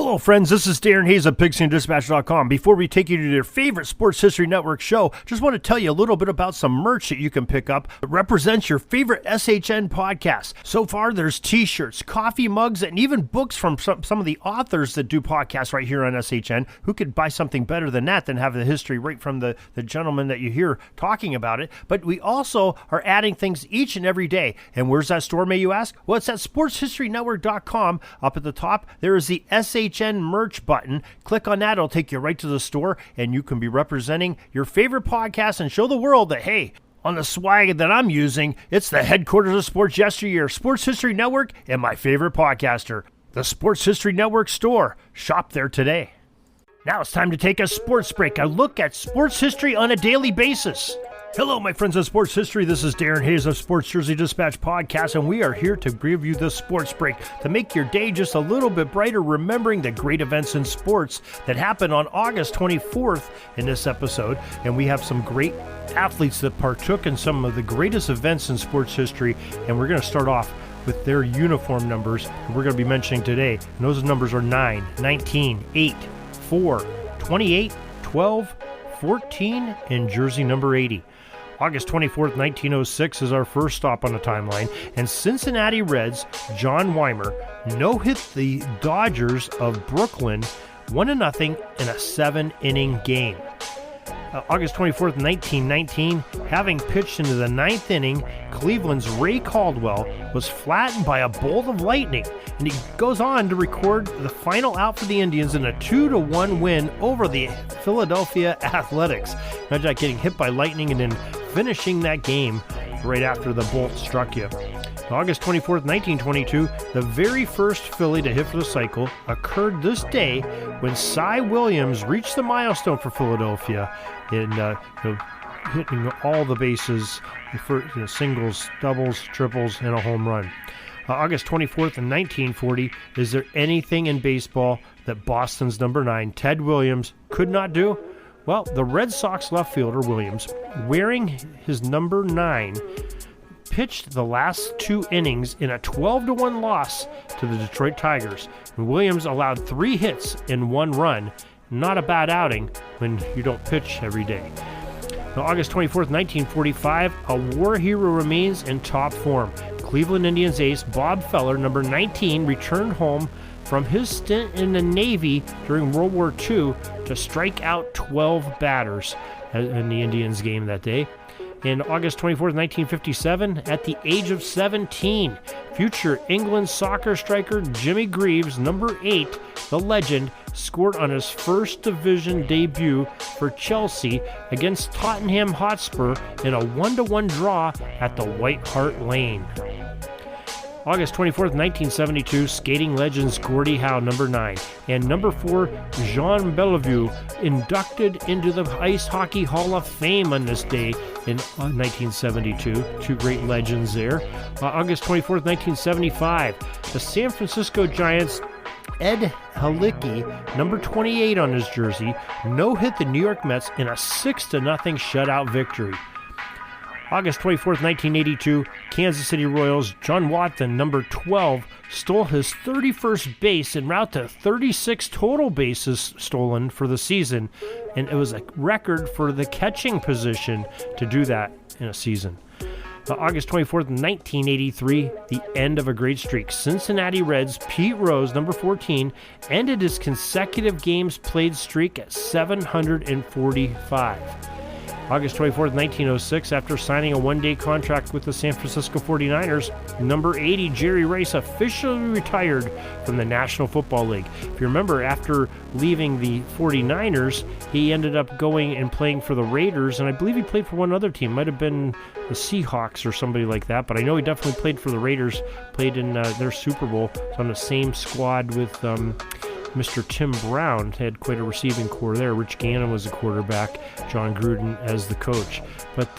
Hello, friends. This is Darren Hayes of Pigskin.com. Before we take you to your favorite Sports History Network show, just want to tell you a little bit about some merch that you can pick up that represents your favorite SHN podcast. So far, there's t-shirts, coffee mugs, and even books from some of the authors that do podcasts right here on SHN. Who could buy something better than that, than have the history right from the gentleman that you hear talking about it? But we also are adding things each and every day. And where's that store, may you ask? Well, it's at SportsHistoryNetwork.com. Up at the top, there is the SHN merch button. Click on that. It'll take you right to the store, and you can be representing your favorite podcast and show the world that, hey, on the swag that I'm using, it's the headquarters of sports yesteryear, Sports History Network, and my favorite podcaster, the Sports History Network store. Shop there today. Now it's time to take a sports break, a look at sports history on a daily basis. Hello, my friends of sports history. This is Darren Hayes of Sports Jersey Dispatch Podcast, and we are here to give you the sports break to make your day just a little bit brighter, remembering the great events in sports that happened on August 24th in this episode. And we have some great athletes that partook in some of the greatest events in sports history, and we're going to start off with their uniform numbers that we're going to be mentioning today. And those numbers are 9, 19, 8, 4, 28, 12, 14, and jersey number 80. August 24th, 1906 is our first stop on the timeline, and Cincinnati Reds' John Weimer no-hit the Dodgers of Brooklyn 1-0 in a 7-inning game. August 24th, 1919, having pitched into the 9th inning, Cleveland's Ray Caldwell was flattened by a bolt of lightning, and he goes on to record the final out for the Indians in a 2-1 win over the Philadelphia Athletics. Imagine that, getting hit by lightning and then finishing that game right after the bolt struck you. August 24th, 1922, the very first Philly to hit for the cycle occurred this day when Cy Williams reached the milestone for Philadelphia in hitting all the bases for singles, doubles, triples, and a home run. August 24th, 1940, is there anything in baseball that Boston's number 9, Ted Williams, could not do? Well, the Red Sox left fielder Williams, wearing his number 9, pitched the last 2 innings in a 12-1 loss to the Detroit Tigers. And Williams allowed 3 hits and 1 run. Not a bad outing when you don't pitch every day. Now, August 24th, 1945, a war hero remains in top form. Cleveland Indians ace Bob Feller, number 19, returned home from his stint in the Navy during World War II to strike out 12 batters in the Indians game that day. In August 24th, 1957, at the age of 17, future England soccer striker Jimmy Greaves, number 8, the legend, scored on his first division debut for Chelsea against Tottenham Hotspur in a 1-1 draw at the White Hart Lane. August 24th, 1972, skating legends Gordie Howe, number 9, and number 4, Jean Bellevue, inducted into the Ice Hockey Hall of Fame on this day in 1972. 2 great legends there. August 24th, 1975, the San Francisco Giants' Ed Halicki, number 28 on his jersey, no-hit the New York Mets in a 6-0 shutout victory. August 24th, 1982, Kansas City Royals' John Watson, number 12, stole his 31st base en route to 36 total bases stolen for the season, and it was a record for the catching position to do that in a season. August 24th, 1983, the end of a great streak. Cincinnati Reds' Pete Rose, number 14, ended his consecutive games played streak at 745. August 24th, 1906, after signing a one-day contract with the San Francisco 49ers, number 80, Jerry Rice, officially retired from the National Football League. If you remember, after leaving the 49ers, he ended up going and playing for the Raiders, and I believe he played for one other team. Might have been the Seahawks or somebody like that, but I know he definitely played for the Raiders, played in their Super Bowl. It's on the same squad with Mr. Tim Brown. Had quite a receiving core there. Rich Gannon was the quarterback, John Gruden as the coach. But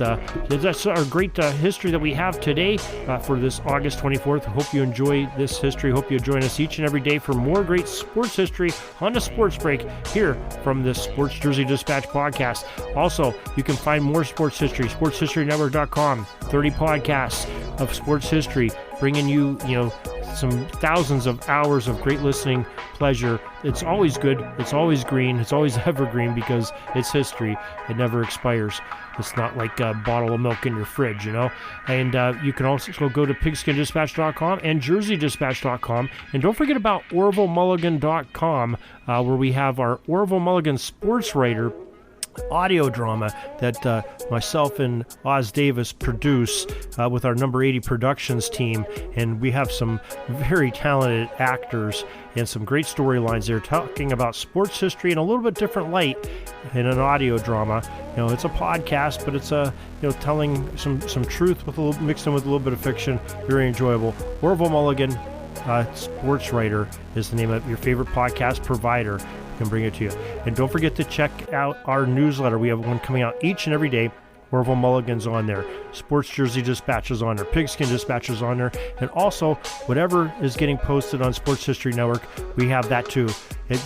that's our great history that we have today for this August 24th. I hope you enjoy this history. Hope you join us each and every day for more great sports history on the Sports Break here from the Sports Jersey Dispatch podcast. Also, you can find more sports history, SportsHistoryNetwork.com, 30 podcasts of sports history, bringing you, some thousands of hours of great listening pleasure. It's always good. It's always green. It's always evergreen because it's history. It never expires. It's not like a bottle of milk in your fridge, you know. And you can also go to PigskinDispatch.com and JerseyDispatch.com. And don't forget about OrvilleMulligan.com, where we have our Orville Mulligan Sports Writer audio drama that myself and Oz Davis produce with our Number 80 Productions team, and we have some very talented actors and some great storylines there talking about sports history in a little bit different light in an audio drama. You know, it's a podcast, but it's telling some truth with mixed in with a little bit of fiction. Very enjoyable. Orville Mulligan Sports Writer is the name of your favorite podcast provider. Can bring it to you. And don't forget to check out our newsletter. We have one coming out each and every day. Orville Mulligan's on there. Sports Jersey Dispatch is on there. Pigskin Dispatch is on there. And also, whatever is getting posted on Sports History Network, we have that too.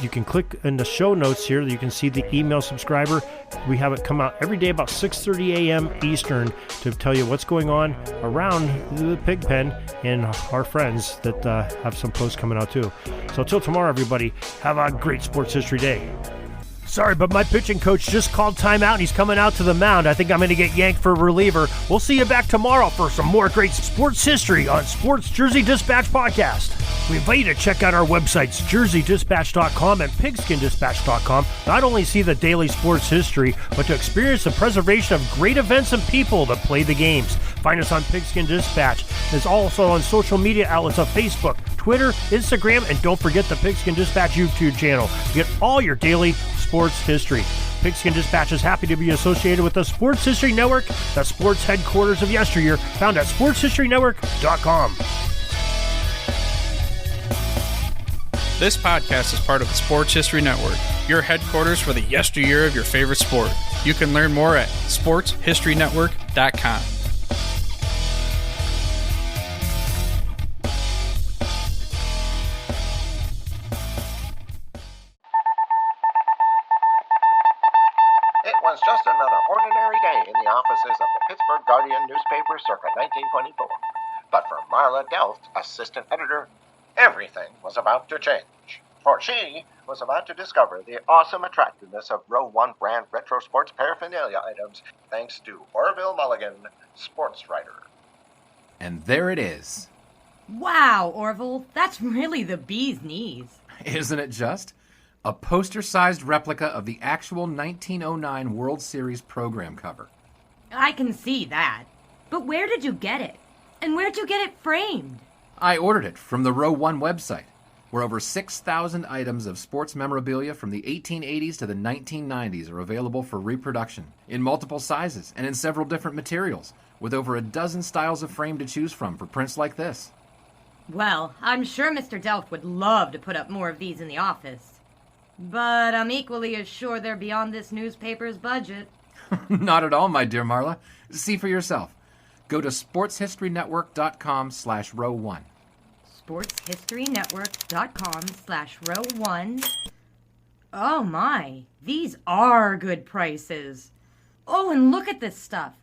You can click in the show notes here. You can see the email subscriber. We have it come out every day about 6:30 a.m. Eastern to tell you what's going on around the pig pen and our friends that have some posts coming out too. So until tomorrow, everybody, have a great sports history day. Sorry, but my pitching coach just called timeout and he's coming out to the mound. I think I'm going to get yanked for a reliever. We'll see you back tomorrow for some more great sports history on Sports Jersey Dispatch Podcast. We invite you to check out our websites, JerseyDispatch.com and PigskinDispatch.com. Not only see the daily sports history, but to experience the preservation of great events and people that play the games. Find us on Pigskin Dispatch. It's also on social media outlets of Facebook, Twitter, Instagram, and don't forget the Pigskin Dispatch YouTube channel. Get all your daily sports history. Pigskin Dispatch is happy to be associated with the Sports History Network, the sports headquarters of yesteryear, found at sportshistorynetwork.com. This podcast is part of the Sports History Network, your headquarters for the yesteryear of your favorite sport. You can learn more at sportshistorynetwork.com. It was just another ordinary day in the offices of the Pittsburgh Guardian newspaper circa 1924. But for Marla Delft, assistant editor, everything was about to change. For she was about to discover the awesome attractiveness of Row 1 brand retro sports paraphernalia items thanks to Orville Mulligan, sports writer. And there it is. Wow, Orville, that's really the bee's knees. Isn't it just? A poster-sized replica of the actual 1909 World Series program cover. I can see that. But where did you get it? And where'd you get it framed? I ordered it from the Row 1 website, where over 6,000 items of sports memorabilia from the 1880s to the 1990s are available for reproduction, in multiple sizes and in several different materials, with over a dozen styles of frame to choose from for prints like this. Well, I'm sure Mr. Delft would love to put up more of these in the office. But I'm equally as sure they're beyond this newspaper's budget. Not at all, my dear Marla. See for yourself. Go to sportshistorynetwork.com/row1. sportshistorynetwork.com/row1. Oh my, these are good prices. Oh, and look at this stuff.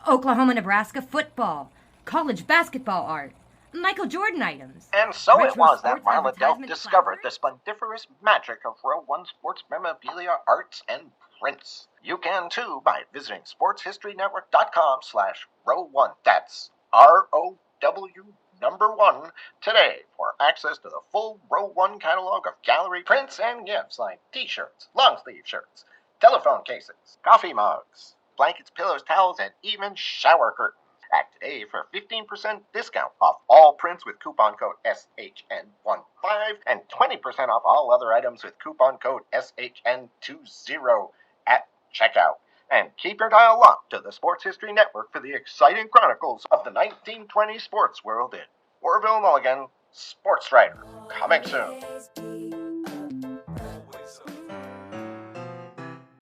Oklahoma-Nebraska football, college basketball art, Michael Jordan items. And so retro it was that sports Marla Delft advertisement discovered the flowers. splendiferous magic of Row 1 sports memorabilia, arts, and prints. You can too by visiting sportshistorynetwork.com/row1. That's ROW1 today for access to the full Row 1 catalog of gallery prints and gifts like t-shirts, long-sleeve shirts, telephone cases, coffee mugs, blankets, pillows, towels, and even shower curtains. Act today for 15% discount off all prints with coupon code SHN15 and 20% off all other items with coupon code SHN20 at checkout. And keep your dial locked to the Sports History Network for the exciting chronicles of the 1920 sports world in Orville Mulligan, sports writer. Coming soon.